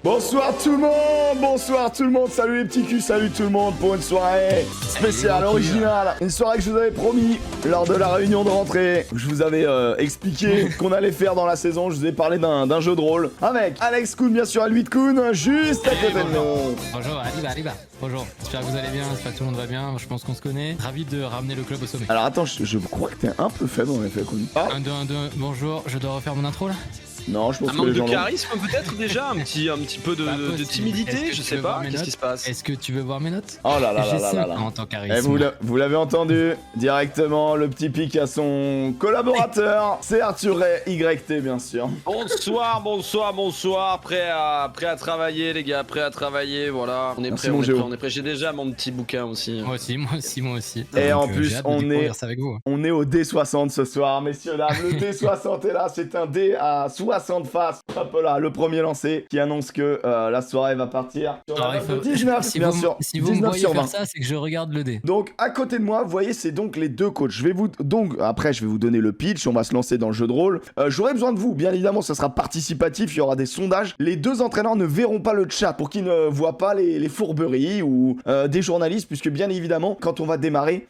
Bonsoir tout le monde, salut les petits culs, salut tout le monde pour une soirée spéciale, originale. Une soirée que je vous avais promis lors de la réunion de rentrée. Je vous avais expliqué ce qu'on allait faire dans la saison, je vous ai parlé d'un jeu de rôle. Avec Alex Kuhn, bien sûr, Al8 Kuhn, juste à côté de nous. Bonjour, Aliba. Bonjour, j'espère que vous allez bien, j'espère que tout le monde va bien, je pense qu'on se connaît. Ravi de ramener le club au sommet. Alors attends, je crois que t'es un peu faible en effet, Kuhn. Ah. 1, 2, 1, 2, bonjour, je dois refaire mon intro là? Non, je pense un que manque les de gens charisme peut-être déjà, un petit peu de timidité, je sais pas, qu'est-ce qui se passe? Est-ce que tu veux voir mes notes? Oh là là J'ai là là là. en tant Et charisme. vous l'avez entendu directement, le petit pic à son collaborateur, c'est Arthur Ray, YT bien sûr. Bonsoir, prêt à travailler les gars, prêt à travailler, voilà. On est Merci, prêt, mon Géo. on est prêt, j'ai déjà mon petit bouquin aussi. Moi aussi. Et Donc, en plus, j'ai hâte de on découvrir est- ça avec vous. On est au D60 ce soir, messieurs dames. Le D60 est là, c'est un dé à 60 faces. Hop là, le premier lancé qui annonce que la soirée va partir sur la Alors, note de 19, si bien vous, sûr. si vous me 19 voyez sur 20. faire ça, c'est que je regarde le dé. Donc à côté de moi, vous voyez, c'est donc les deux coachs. Après, je vais vous donner le pitch. On va se lancer dans le jeu de rôle. J'aurai besoin de vous, bien évidemment. Ça sera participatif. Il y aura des sondages. Les deux entraîneurs ne verront pas le chat pour qu'ils ne voient pas les fourberies ou des journalistes, puisque bien évidemment, quand on va démarrer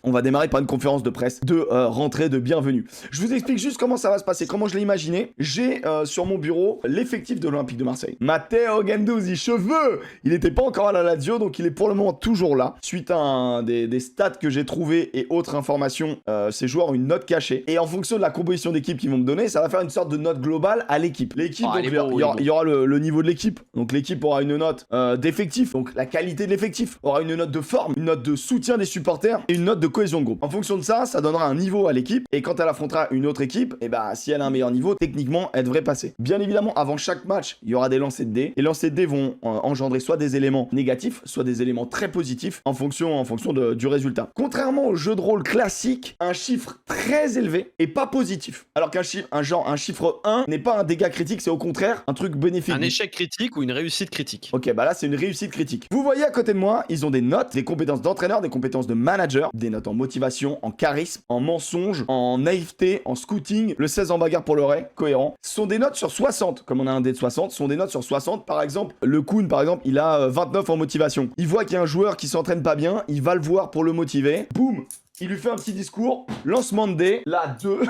par une conférence de presse de rentrée de bienvenue. Je vous explique juste comment ça va se passer, comment je l'ai imaginé. J'ai sur mon bureau l'effectif de l'Olympique de Marseille. Matteo Guendouzi, cheveux. Il n'était pas encore à la Lazio, donc il est pour le moment toujours là. Suite à des stats que j'ai trouvés et autres informations, ces joueurs ont une note cachée. Et en fonction de la composition d'équipe qu'ils vont me donner, ça va faire une sorte de note globale à l'équipe. L'équipe, Ah, donc, il est beau, il y aura le niveau de l'équipe. Donc l'équipe aura une note d'effectif, donc la qualité de l'effectif. Aura une note de forme, une note de soutien des supporters et une note de cohésion de groupe. En fonction de ça, ça donnera un niveau à l'équipe. Et quand elle affrontera une autre équipe, et bah si elle a un meilleur niveau, techniquement, elle devrait passer. Bien évidemment, avant chaque match, il y aura des lancers de dés. Les lancers de dés vont engendrer soit des éléments négatifs, soit des éléments très positifs en fonction du résultat. Contrairement au jeu de rôle classique, un chiffre très élevé est pas positif. Alors qu'un chiffre 1 n'est pas un dégât critique, c'est au contraire un truc bénéfique. Un échec critique ou une réussite critique? Ok, bah là c'est une réussite critique. Vous voyez à côté de moi, ils ont des notes, des compétences d'entraîneur, des compétences de manager, des notes en motivation, en charisme, en mensonge, en naïveté, en scouting, le 16 en bagarre pour le Ray, cohérent. Ce sont des notes sur 60, comme on a un dé de 60, ce sont des notes sur 60. Par exemple, le Kuhn, par exemple, il a 29 en motivation. Il voit qu'il y a un joueur qui s'entraîne pas bien, il va le voir pour le motiver. Boum! Il lui fait un petit discours, lancement de dés, là 2.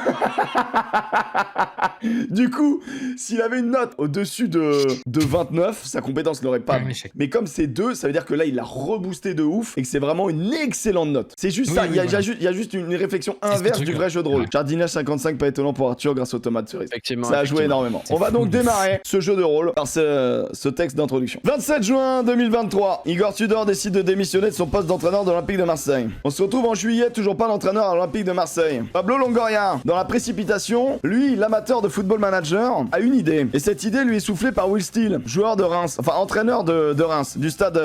Du coup, s'il avait une note au-dessus de 29, sa compétence n'aurait pas. Un échec. Mais comme c'est 2, ça veut dire que là, il l'a reboosté de ouf et que c'est vraiment une excellente note. C'est juste ça, il y a juste une réflexion ce inverse du truc-là. vrai jeu de rôle. Ouais. Jardinage 55, pas étonnant pour Arthur grâce aux tomates cerises. Effectivement. Ça a joué énormément. C'est On va fou donc de démarrer ce jeu de rôle par ce texte d'introduction. 27 juin 2023, Igor Tudor décide de démissionner de son poste d'entraîneur de l'Olympique de Marseille. On se retrouve en juillet, toujours pas d'entraîneur à l'Olympique de Marseille. Pablo Longoria, dans la précipitation, lui, l'amateur de football manager, a une idée. Et cette idée lui est soufflée par Will Steele, joueur de Reims, enfin entraîneur de Reims, du stade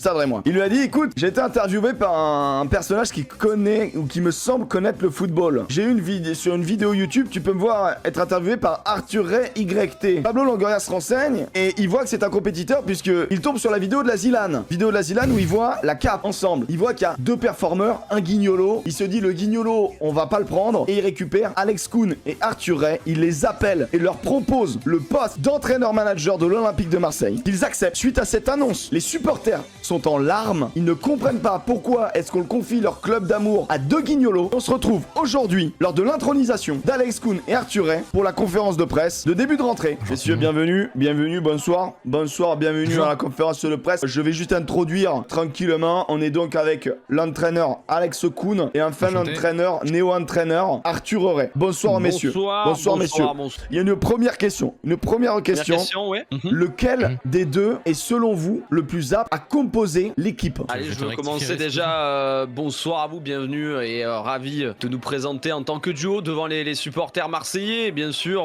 Rémois. Il lui a dit, écoute, j'ai été interviewé par un personnage qui connaît, ou qui me semble connaître le football. J'ai eu sur une vidéo YouTube, tu peux me voir être interviewé par Arthur Ray YT. Pablo Longoria se renseigne et il voit que c'est un compétiteur puisque il tombe sur la vidéo de la Zilane. Vidéo de la Zilane où il voit la cape ensemble. Il voit qu'il y a deux performeurs, un guignolo. Il se dit le guignolo, on va pas le prendre. Et il récupère Alex Kuhn et Arthur Ray. Il les appelle et leur propose le poste d'entraîneur-manager de l'Olympique de Marseille. Ils acceptent. Suite à cette annonce, les supporters sont en larmes. Ils ne comprennent pas pourquoi est-ce qu'on le confie leur club d'amour à deux guignolos. On se retrouve aujourd'hui lors de l'intronisation d'Alex Kuhn et Arthur Ray pour la conférence de presse de début de rentrée. Messieurs, bienvenue, bonsoir, bienvenue Bonjour. à la conférence de presse. Je vais juste introduire tranquillement. On est donc avec l'entraîneur Alex Kuhn et enfin Enchanté. l'entraîneur, néo-entraîneur Arthur Ray. Bonsoir messieurs. Bonsoir, messieurs. Il y a une première question. Première question, ouais. Lequel des deux est selon vous le plus apte à composer l'équipe? Allez, Je je te veux rectifierai, commencer s'il te déjà. Bonsoir à vous, bienvenue et ravi de nous présenter en tant que duo devant les supporters marseillais. Bien sûr,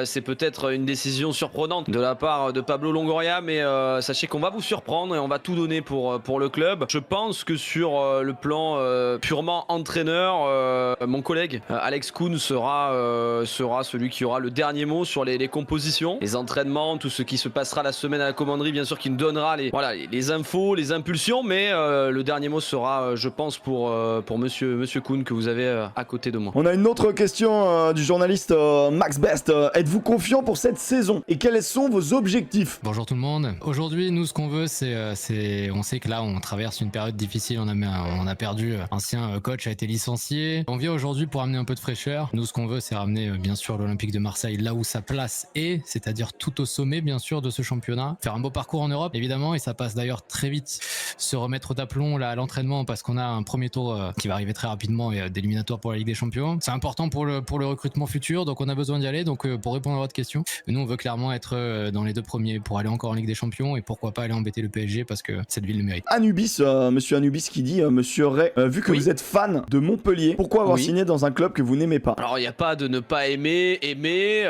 c'est peut-être une décision surprenante de la part de Pablo Longoria, mais sachez qu'on va vous surprendre et on va tout donner pour le club. Je pense que sur le plan purement effectivement entraîneur, mon collègue Alex Kuhn sera celui qui aura le dernier mot sur les compositions, les entraînements, tout ce qui se passera la semaine à la commanderie, bien sûr, qui nous donnera les infos, les impulsions, mais le dernier mot sera, je pense, pour monsieur Kuhn que vous avez à côté de moi. On a une autre question du journaliste Max Best. Êtes-vous confiant pour cette saison et quels sont vos objectifs? Bonjour tout le monde. Aujourd'hui, nous, ce qu'on veut, on sait que là, on traverse une période difficile. On a perdu ancien coach, a été licencié. On vient aujourd'hui pour amener un peu de fraîcheur. Nous, ce qu'on veut, c'est ramener bien sûr l'Olympique de Marseille là où sa place est, c'est-à-dire tout au sommet, bien sûr, de ce championnat. Faire un beau parcours en Europe, évidemment, et ça passe d'ailleurs très vite. Se remettre au d'aplomb là à l'entraînement parce qu'on a un premier tour qui va arriver très rapidement et d'éliminatoire pour la Ligue des Champions. C'est important pour le recrutement futur, donc on a besoin d'y aller. Donc pour répondre à votre question, nous on veut clairement être dans les 2 premiers pour aller encore en Ligue des Champions et pourquoi pas aller embêter le PSG parce que cette ville le mérite. Anubis, monsieur Anubis qui dit monsieur Ray, vu que vous êtes fan de Montpellier, pourquoi avoir signé dans un club que vous n'aimez pas? Alors il n'y a pas de ne pas aimer,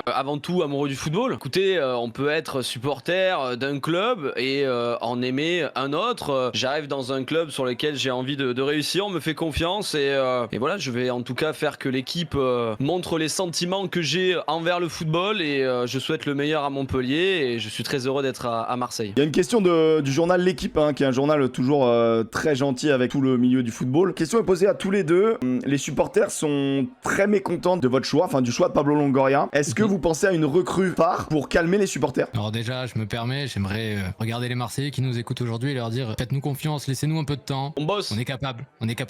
avant tout amoureux du football. Écoutez, on peut être supporter d'un club et en aimer un autre. J'arrive dans un club sur lequel j'ai envie de réussir, on me fait confiance et voilà, je vais en tout cas faire que l'équipe montre les sentiments que j'ai envers le football et je souhaite le meilleur à Montpellier et je suis très heureux d'être à Marseille. Il y a une question du journal L'équipe, qui est un journal toujours très gentil avec tout le milieu du football. Question est posée à tous les deux. Les supporters sont très mécontents de votre choix, enfin du choix de Pablo Longoria. Est-ce que vous pensez à une recrue phare pour calmer les supporters? Alors déjà, je me permets, j'aimerais regarder les Marseillais qui nous écoutent aujourd'hui et leur dire faites-nous confiance, laissez-nous un peu de temps. On bosse. On est capable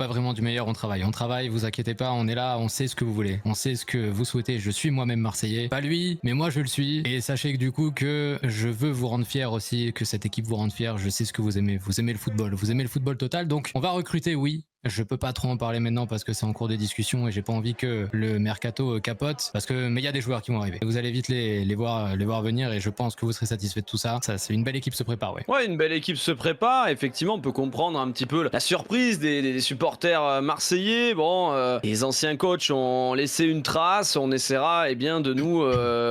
vraiment du meilleur, on travaille, vous inquiétez pas, on est là, on sait ce que vous voulez, on sait ce que vous souhaitez. Je suis moi-même Marseillais, pas lui, mais moi je le suis. Et sachez que du coup que je veux vous rendre fiers aussi, que cette équipe vous rende fiers. Je sais ce que vous aimez le football total. Donc on va recruter, oui. Je peux pas trop en parler maintenant parce que c'est en cours de discussion et j'ai pas envie que le mercato capote mais il y a des joueurs qui vont arriver. Vous allez vite les voir venir et je pense que vous serez satisfait de tout ça. C'est une belle équipe se prépare, ouais. Ouais, une belle équipe se prépare. Effectivement, on peut comprendre un petit peu la surprise des supporters marseillais. Bon, les anciens coachs ont laissé une trace. On essaiera bien de nous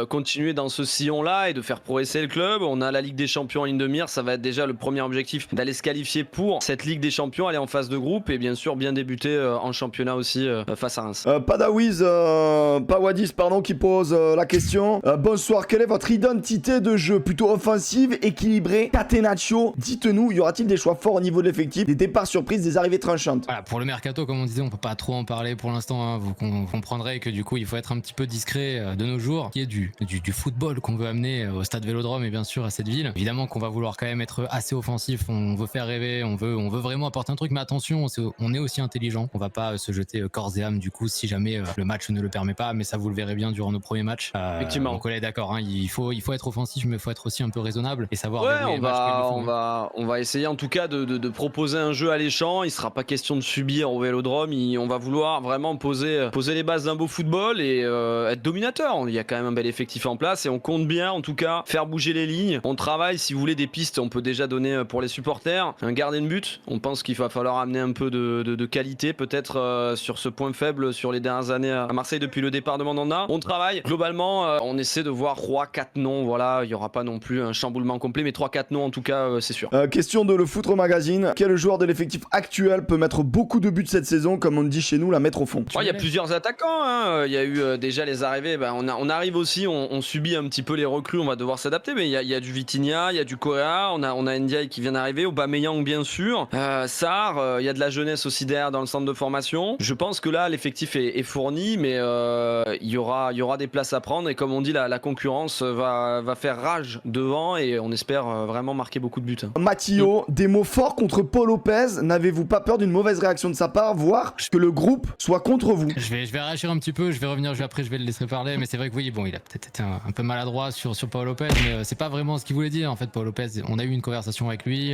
continuer dans ce sillon-là et de faire progresser le club. On a la Ligue des Champions en ligne de mire. Ça va être déjà le premier objectif d'aller se qualifier pour cette Ligue des Champions, aller en phase de groupe et bien sûr bien débuté en championnat aussi face à Reims. Padawiz, Pawadis pardon, qui pose la question. Bonsoir, quelle est votre identité de jeu? Plutôt offensive, équilibrée, catenaccio? Dites-nous, y aura-t-il des choix forts au niveau de l'effectif, des départs surprises, des arrivées tranchantes? Voilà, pour le mercato, comme on disait, on peut pas trop en parler pour l'instant, hein. Vous comprendrez que du coup il faut être un petit peu discret de nos jours. Il y a du football qu'on veut amener au stade Vélodrome et bien sûr à cette ville. Évidemment qu'on va vouloir quand même être assez offensif, on veut faire rêver, on veut vraiment apporter un truc, mais attention, on est aussi intelligent. On va pas se jeter corps et âme du coup si jamais le match ne le permet pas, mais ça vous le verrez bien durant nos premiers matchs. Effectivement. Donc on est d'accord, hein, il faut être offensif, mais il faut être aussi un peu raisonnable et savoir. Ouais, on va essayer en tout cas de proposer un jeu alléchant. Il sera pas question de subir au Vélodrome. On va vouloir vraiment poser les bases d'un beau football et être dominateur. Il y a quand même un bel effectif en place et on compte bien en tout cas faire bouger les lignes. On travaille, si vous voulez des pistes, on peut déjà donner pour les supporters un gardien de but. On pense qu'il va falloir amener un peu de qualité peut-être sur ce point faible sur les dernières années à Marseille depuis le départ de Mandanda. On travaille. Globalement, on essaie de voir 3-4 noms. Voilà, il n'y aura pas non plus un chamboulement complet, mais 3-4 noms en tout cas, c'est sûr. Question de Le Foutre Magazine. Quel joueur de l'effectif actuel peut mettre beaucoup de buts cette saison, comme on dit chez nous, la mettre au fond? Il y a plusieurs attaquants. Hein. Il y a eu déjà les arrivées. On arrive aussi, on subit un petit peu les recrues. On va devoir s'adapter, mais il y a du Vitinha, il y a du Correa, on a Ndiaye qui vient d'arriver, Aubameyang bien sûr, Sarr, il y a de la jeunesse aussi derrière dans le centre de formation. Je pense que là l'effectif est fourni, mais il y aura des places à prendre et comme on dit la concurrence va faire rage devant et on espère vraiment marquer beaucoup de buts. Mathio, des mots forts contre Paul Lopez. N'avez-vous pas peur d'une mauvaise réaction de sa part, voire que le groupe soit contre vous? Je vais réagir un petit peu, je vais revenir après, je vais le laisser parler, mais c'est vrai que oui, bon, il a peut-être été un peu maladroit sur Paul Lopez, mais c'est pas vraiment ce qu'il voulait dire en fait. Paul Lopez, on a eu une conversation avec lui,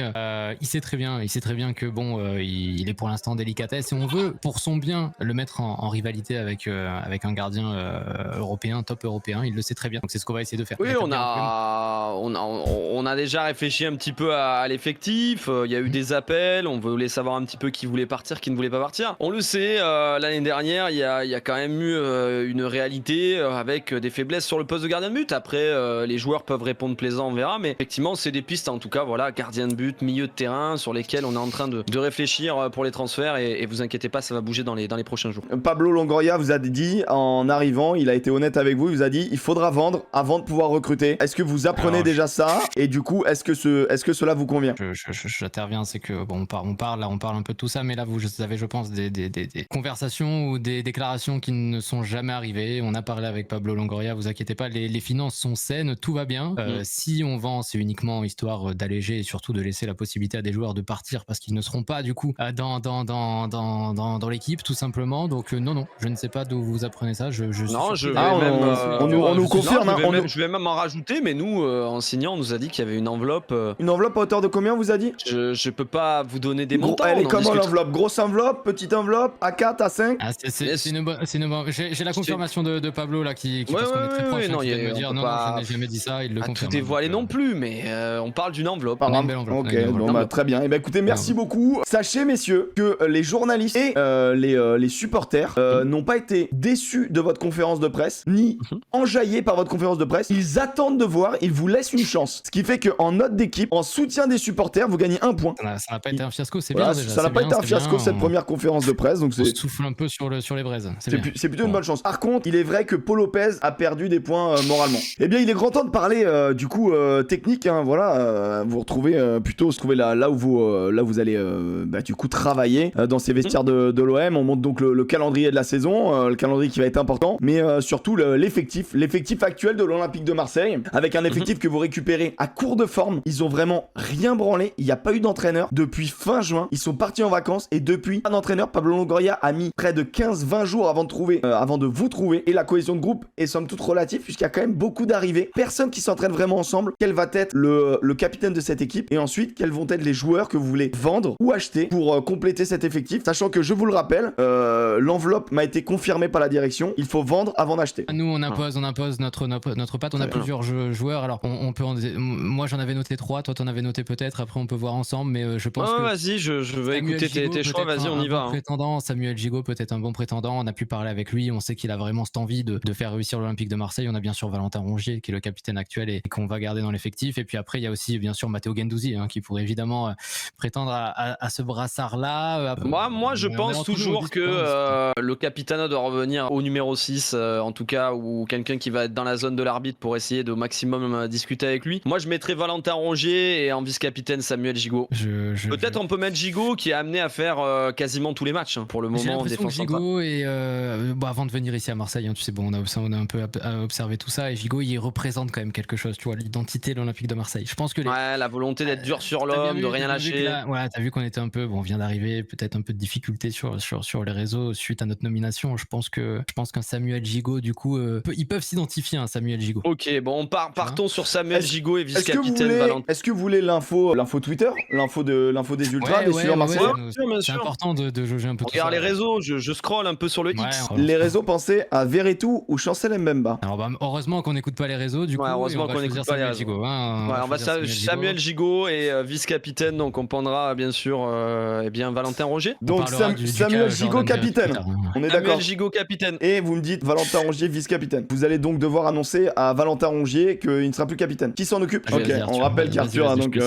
il sait très bien que bon, il est pour l'instant délicatesse et on veut pour son bien le mettre en rivalité avec un gardien européen, top européen, il le sait très bien. Donc c'est ce qu'on va essayer de faire. Oui, on on a déjà réfléchi un petit peu à l'effectif. Il y a eu des appels. On voulait savoir un petit peu qui voulait partir, qui ne voulait pas partir. On le sait, l'année dernière, il y a quand même eu une réalité avec des faiblesses sur le poste de gardien de but. Après, les joueurs peuvent répondre plaisant, on verra. Mais effectivement, c'est des pistes, en tout cas, voilà, gardien de but, milieu de terrain, sur lesquels on est en train de réfléchir pour les transferts. Et vous inquiétez pas, ça va bouger dans les prochains jours. Pablo Longoria vous a dit, en arrivant, il a été honnête avec vous, il vous a dit il faudra vendre avant de pouvoir recruter. Est-ce que vous apprenez déjà ça? Et du coup, est-ce que cela vous convient? J'interviens, c'est que bon, on parle un peu de tout ça, mais là vous avez, je pense, des conversations ou des déclarations qui ne sont jamais arrivées. On a parlé avec Pablo Longoria, vous inquiétez pas, les finances sont saines, tout va bien. Si on vend, c'est uniquement histoire d'alléger et surtout de laisser la possibilité à des joueurs de partir parce qu'ils ne seront pas du coup dans l'équipe, tout simplement. Donc non, je ne sais pas d'où vous apprenez ça. On nous confirme. Je vais même en rajouter, mais nous, en signant, on nous a dit qu'il y avait une enveloppe. Une enveloppe à hauteur de combien, vous a dit? Je peux pas vous donner des montants. Elle est comment l'enveloppe? Grosse enveloppe, petite enveloppe, A4, A5? C'est une bonne. J'ai la confirmation de Pablo là qui parce qu'on est très proche. Non, qui vient de me dire non, je n'ai jamais dit ça. Il le confirme. Tout dévoilé non plus, mais on parle d'une enveloppe. Une belle enveloppe. Ok, bon bah très bien. Et écoutez, merci beaucoup. Sachez, messieurs, que les journalistes et les supporters n'ont pas été déçus de votre conférence de presse, ni enjaillés par votre conférence de presse. Ils attendent de voir, ils vous laissent une chance. Ce qui fait qu'en note d'équipe, en soutien des supporters, vous gagnez 1 point. Ça n'a pas été un fiasco, c'est voilà, bien déjà. Ça n'a pas été un fiasco cette première conférence de presse, donc on souffle un peu sur les braises. C'est plutôt une bonne chance. Par contre, il est vrai que Paul Lopez a perdu des points moralement. Eh bien, il est grand temps de parler du coup technique. Hein, voilà, vous retrouvez plutôt se trouver là où vous allez du coup travailler dans ces vestiaires de l'OM. On monte donc le calendrier de la saison, le calendrier qui va être important, mais surtout l'effectif actuel de l'Olympique de Marseille, avec un effectif que vous récupérez à court de forme. Ils ont vraiment rien branlé. Il n'y a pas eu d'entraîneur depuis fin juin. Ils sont partis en vacances et depuis, un entraîneur, Pablo Longoria, a mis près de 15-20 jours avant de vous trouver. Et la cohésion de groupe est somme toute relative puisqu'il y a quand même beaucoup d'arrivées. Personne qui s'entraîne vraiment ensemble. Quel va être le capitaine de cette équipe? Et ensuite, quels vont être les joueurs que vous voulez vendre ou acheter pour compléter cet effectif? Sachant que je vous le rappelle, l'enveloppe m'a été confirmée par la direction. Il faut vendre avant d'acheter. Nous, on impose notre patte. On a plusieurs joueurs. Alors, on peut moi, j'en avais noté 3. Toi, t'en avais noté peut-être. Après, on peut voir ensemble. Mais je pense que... Vas-y, je vais écouter tes choix. Vas-y, on y va. Prétendant, Samuel Gigot, peut-être un bon prétendant. On a pu parler avec lui. On sait qu'il a vraiment cette envie de faire réussir l'Olympique de Marseille. On a bien sûr Valentin Rongier, qui est le capitaine actuel et qu'on va garder dans l'effectif. Et puis après, il y a aussi, bien sûr, Matteo Guendouzi, qui pourrait évidemment prétendre à ce brassard-là. Moi, je pense toujours que le capitana doit revenir au numéro 6, en tout cas, ou quelqu'un qui va être dans la zone de l'arbitre pour essayer de au maximum discuter avec lui. Moi, je mettrais Valentin Rongier et en vice-capitaine Samuel Gigot. Peut-être on peut mettre Gigot qui est amené à faire quasiment tous les matchs pour le moment. J'ai l'impression que Gigot et avant de venir ici à Marseille, tu sais, bon, on a un peu observé tout ça et Gigot, il représente quand même quelque chose, tu vois, l'identité de l'Olympique de Marseille. Je pense que la volonté d'être dur sur l'homme, de rien lâcher. T'as vu qu'on était un peu, on vient d'arriver, peut-être un peu de difficulté sur les réseaux suite à notre nomination. Je pense qu'un Samuel Gigot, du coup, ils peuvent s'identifier à un Samuel Gigot. Ok, bon, partons sur Samuel Gigot et vice-capitaine Valentin. Est-ce que vous voulez l'info Twitter, l'info des Ultras, des suiveurs Marseille? C'est important de jauger un peu tout ça. Regarde les réseaux, je scrolle un peu sur le X. Les réseaux, pensez à Veretout ou Chancel Mbemba. Alors heureusement qu'on n'écoute pas les réseaux, du coup. Heureusement qu'on n'écoute pas les réseaux. Gigot, on va Samuel Gigot et vice-capitaine, donc on prendra bien sûr Valentin Rongier. Donc Samuel Gigot capitaine. On est d'accord. Samuel Gigot capitaine. Et vous me dites Valentin Rongier vice-capitaine. Vous allez donc devoir annoncer à Valentin Rongier qu'il ne sera plus capitaine. Qui s'en occupe? Ok, on rappelle qu'Arthur a donc.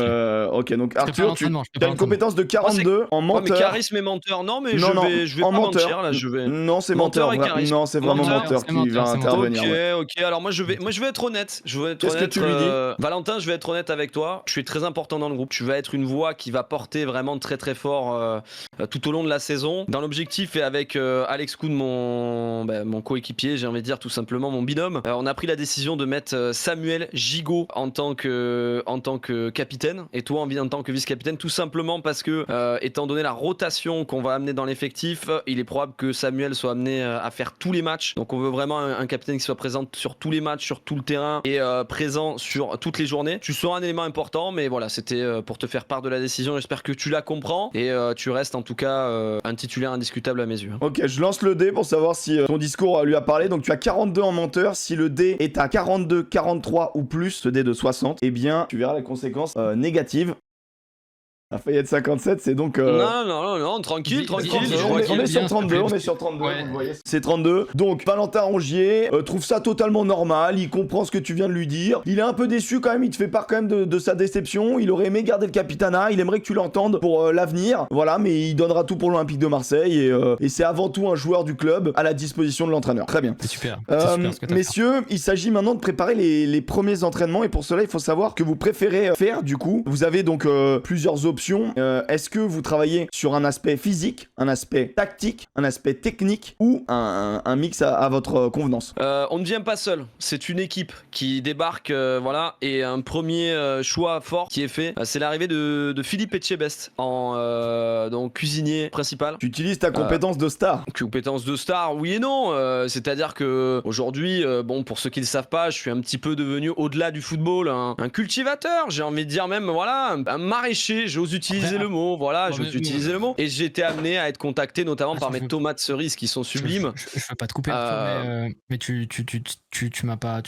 Donc Arthur, tu as une compétence de 42 en menteur. Mais charisme et menteur, non, mais je vais pas mentir là. Non, c'est menteur. Non, c'est vraiment menteur qui va intervenir. Ok. Alors moi je vais être honnête. Qu'est-ce que tu lui dis? Valentin, je vais être honnête avec toi. Je suis très important dans le groupe. Tu vas être une voix qui va porter vraiment très très fort tout au long de la saison. Dans l'objectif et avec Alex Koun, mon coéquipier, j'ai envie de dire tout simplement mon binôme, on a pris la décision de mettre Samuel Gigot en tant que capitaine et toi en tant que vice-capitaine, tout simplement parce que étant donné la rotation qu'on va amener dans l'effectif, il est probable que Samuel soit amené à faire tous les matchs. Donc on veut vraiment un capitaine qui soit présent sur tous les matchs, sur tout le terrain et présent sur toutes les journées. Tu seras un élément important, mais voilà, c'était pour te faire part de la décision. J'espère que tu la comprends et tu restes en tout cas un titulaire indiscutable à mes yeux. Ok, je lance le dé pour savoir si ton discours lui a parlé. Donc tu as 42 en menteur. Si le dé est à 42, 43 ou plus, ce dé de 60, eh bien, tu verras les conséquences négatives. La faillite 57, c'est donc... Non, tranquille. On est sur 32, Ouais. vous voyez. C'est 32. Donc, Valentin Rongier trouve ça totalement normal, il comprend ce que tu viens de lui dire. Il est un peu déçu quand même, il te fait part quand même de sa déception. Il aurait aimé garder le capitanat, il aimerait que tu l'entendes pour l'avenir. Voilà, mais il donnera tout pour l'Olympique de Marseille et c'est avant tout un joueur du club à la disposition de l'entraîneur. Très bien. C'est super. C'est super ce que t'as fait. Messieurs, il s'agit maintenant de préparer les premiers entraînements et pour cela, il faut savoir que vous préférez faire du coup. Vous avez donc plusieurs options. Est-ce que vous travaillez sur un aspect physique, un aspect tactique, un aspect technique ou un mix à votre convenance? On ne vient pas seul, c'est une équipe qui débarque, voilà, et un premier choix fort qui est fait, c'est l'arrivée de Philippe Etchebest en donc cuisinier principal. Tu utilises ta compétence de star. Compétence de star, oui et non. C'est-à-dire que aujourd'hui, bon, pour ceux qui ne le savent pas, je suis un petit peu devenu au-delà du football un cultivateur. J'ai envie de dire même, voilà, un maraîcher. J'ose utiliser le mot. Voilà, j'ose utiliser le mot. Et j'ai été amené à être contacté notamment par mes tomates cerises qui sont sublimes. Je veux pas te couper, Arthur, mais tu m'as pas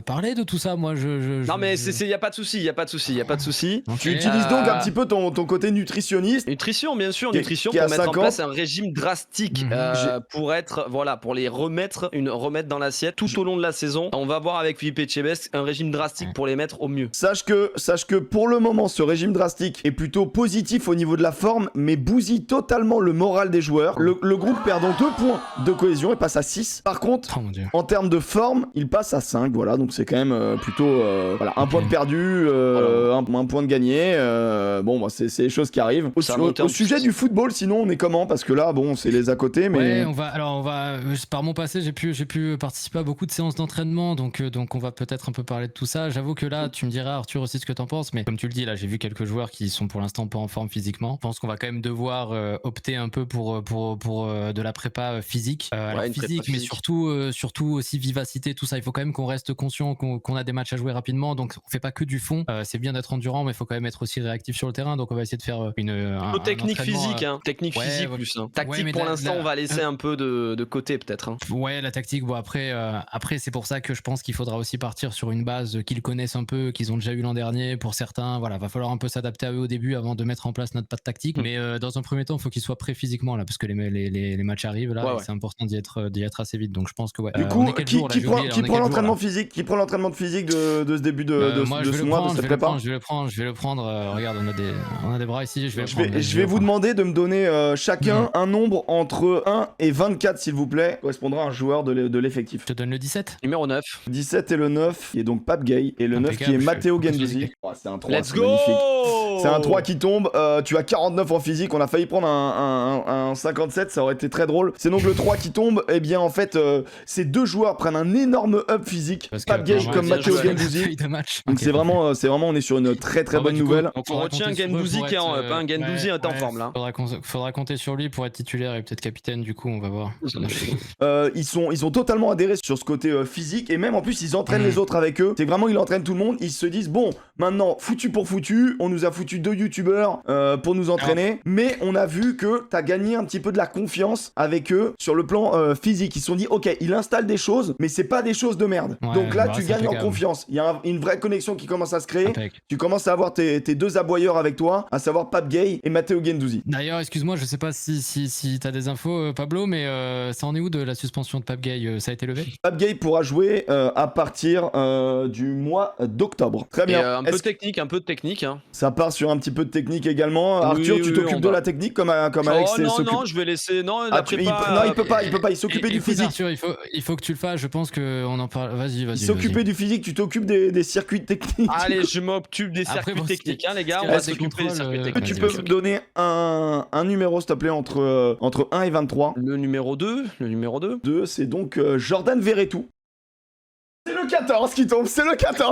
parlé de tout ça, moi. Non mais il y a pas de souci, il y a pas de souci. Okay. Tu utilises donc un petit peu ton côté nutritionniste. Nutrition, bien sûr, qui nutrition a pour mettre en 5 ans. place un régime drastique pour être, voilà, pour les remettre dans l'assiette tout au long de la saison. On va voir avec Philippe Etchebest un régime drastique pour les mettre au mieux. Sache que pour le moment, ce régime drastique est plutôt positif au niveau de la forme, mais bousille totalement le moral des joueurs. Le groupe perd donc 2 points de cohésion et passe à 6. Par contre, Oh mon Dieu. en termes de forme, il passe à 5. Voilà, donc c'est quand même plutôt voilà, un point de perdu, un point de gagné. Bon, bah, c'est les choses qui arrivent. Au sujet du football, sinon, on est comment? Parce que là, bon, c'est les à côté, mais... Ouais, on va par mon passé, j'ai pu participer à beaucoup de séances d'entraînement, donc on va peut-être un peu parler de tout ça. J'avoue que là, tu me diras, Arthur, aussi ce que t'en penses, mais comme tu le dis, là, j'ai vu quelques joueurs qui sont pour l'instant pas en forme physiquement. Je pense qu'on va quand même devoir opter un peu pour de la prépa physique. Alors physique, mais surtout aussi vivacité, tout ça. Il faut quand même qu'on reste conscient qu'on a des matchs à jouer rapidement, donc on fait pas que du fond. C'est bien d'être endurant, mais il faut quand même être aussi réactif sur le terrain, donc on va essayer de faire un technique physique, technique physique ouais, plus. Tactique pour l'instant, on va laisser un peu de côté peut-être. Ouais, la tactique, bon après c'est pour ça que je pense qu'il faudra aussi partir sur une base qu'ils connaissent un peu, qu'ils ont déjà eu l'an dernier. Pour certains, voilà, va falloir un peu s'adapter à eux au début avant de mettre en place notre patte tactique. Mais dans un premier temps, il faut qu'ils soient prêts physiquement là, parce que les matchs arrivent là, et c'est important d'y être assez vite. Donc je pense que ouais. Du coup, qui prend l'entraînement physique, qui prend l'entraînement de physique de ce début de ce mois, de cette prépa? Je vais le prendre. Regarde, on a des bras ici. Je vais vous demander de me donner chacun un nombre entre 1 et 24, s'il vous plaît, correspondra à un joueur de l'effectif. Je te donne le 17. Numéro 9. 17 et le 9, qui est donc Pape Gay, et le 9 qui est Matteo Guendouzi. Oh, c'est un 3, Let's c'est go. magnifique. C'est un 3 qui tombe, tu as 49 en physique, on a failli prendre un 57, ça aurait été très drôle. C'est donc le 3 qui tombe, et bien en fait, ces deux joueurs prennent un énorme up physique, Pape Gay comme Matteo Guendouzi. Donc c'est vraiment, on est sur une très bonne nouvelle. Donc on retient Guendouzi qui est en up, Guendouzi est en forme là. Faudra compter sur lui pour être titulaire et peut-être capitaine, du coup on va voir. Ils sont totalement adhérés sur ce côté physique, et même en plus ils entraînent les autres avec eux. C'est vraiment, ils entraînent tout le monde, ils se disent bon, maintenant foutu pour foutu, on nous a foutu 2 youtubeurs pour nous entraîner, mais on a vu que t'as gagné un petit peu de la confiance avec eux sur le plan physique. Ils se sont dit ok, il installe des choses, mais c'est pas des choses de merde. Donc là tu gagnes en confiance, il y a une vraie connexion qui commence à se créer. Tu commences à avoir tes deux aboyeurs avec toi, à savoir Pape Gay et Matteo Guendouzi. D'ailleurs, excuse-moi, je sais pas si t'as des infos, Pablo, mais ça en est où de la suspension de Pape Gay? Ça a été levé? Pape Gay pourra jouer à partir du mois d'octobre. Très bien. Et un peu de technique. Ça part sur un petit peu de technique également. Arthur, tu t'occupes de la technique comme Alex s'occupe. Non, je vais laisser. Non, il peut pas. Il s'occupait du physique. Arthur, il faut que tu le fasses. Je pense qu'on en parle. Vas-y. Il s'occupait du physique. Tu t'occupes des circuits techniques. Allez, je m'occupe des circuits techniques, les gars. On va s'occuper des circuits techniques. Tu peux me donner un numéro, s'il te plaît, entre 1 et 23. Le numéro 2. 2, c'est donc Jordan Verretou. C'est le 14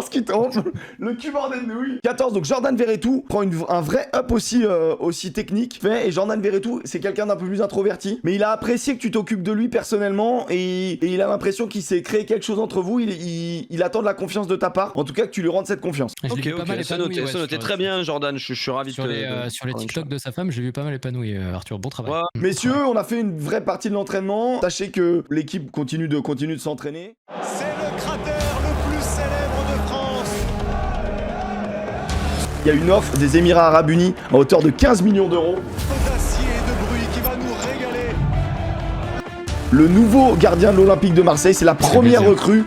qui tombe. Le cul bordel de nouilles. 14, donc Jordan Verretou prend un vrai up aussi technique. Et Jordan Verretou, c'est quelqu'un d'un peu plus introverti, mais il a apprécié que tu t'occupes de lui personnellement, et il a l'impression qu'il s'est créé quelque chose entre vous. Il attend de la confiance de ta part, en tout cas que tu lui rendes cette confiance. Ok, c'est noté. Très bien, Jordan, je suis ravi sur les TikTok de sa femme, j'ai vu pas mal épanoui, Arthur. Bon travail. Messieurs, on a fait une vraie partie de l'entraînement. Sachez que l'équipe continue de s'entraîner. C'est le cratère le plus célèbre de France. Il y a une offre des Émirats Arabes Unis à hauteur de 15 millions d'euros. Le nouveau gardien de l'Olympique de Marseille, c'est la première plaisir. recrue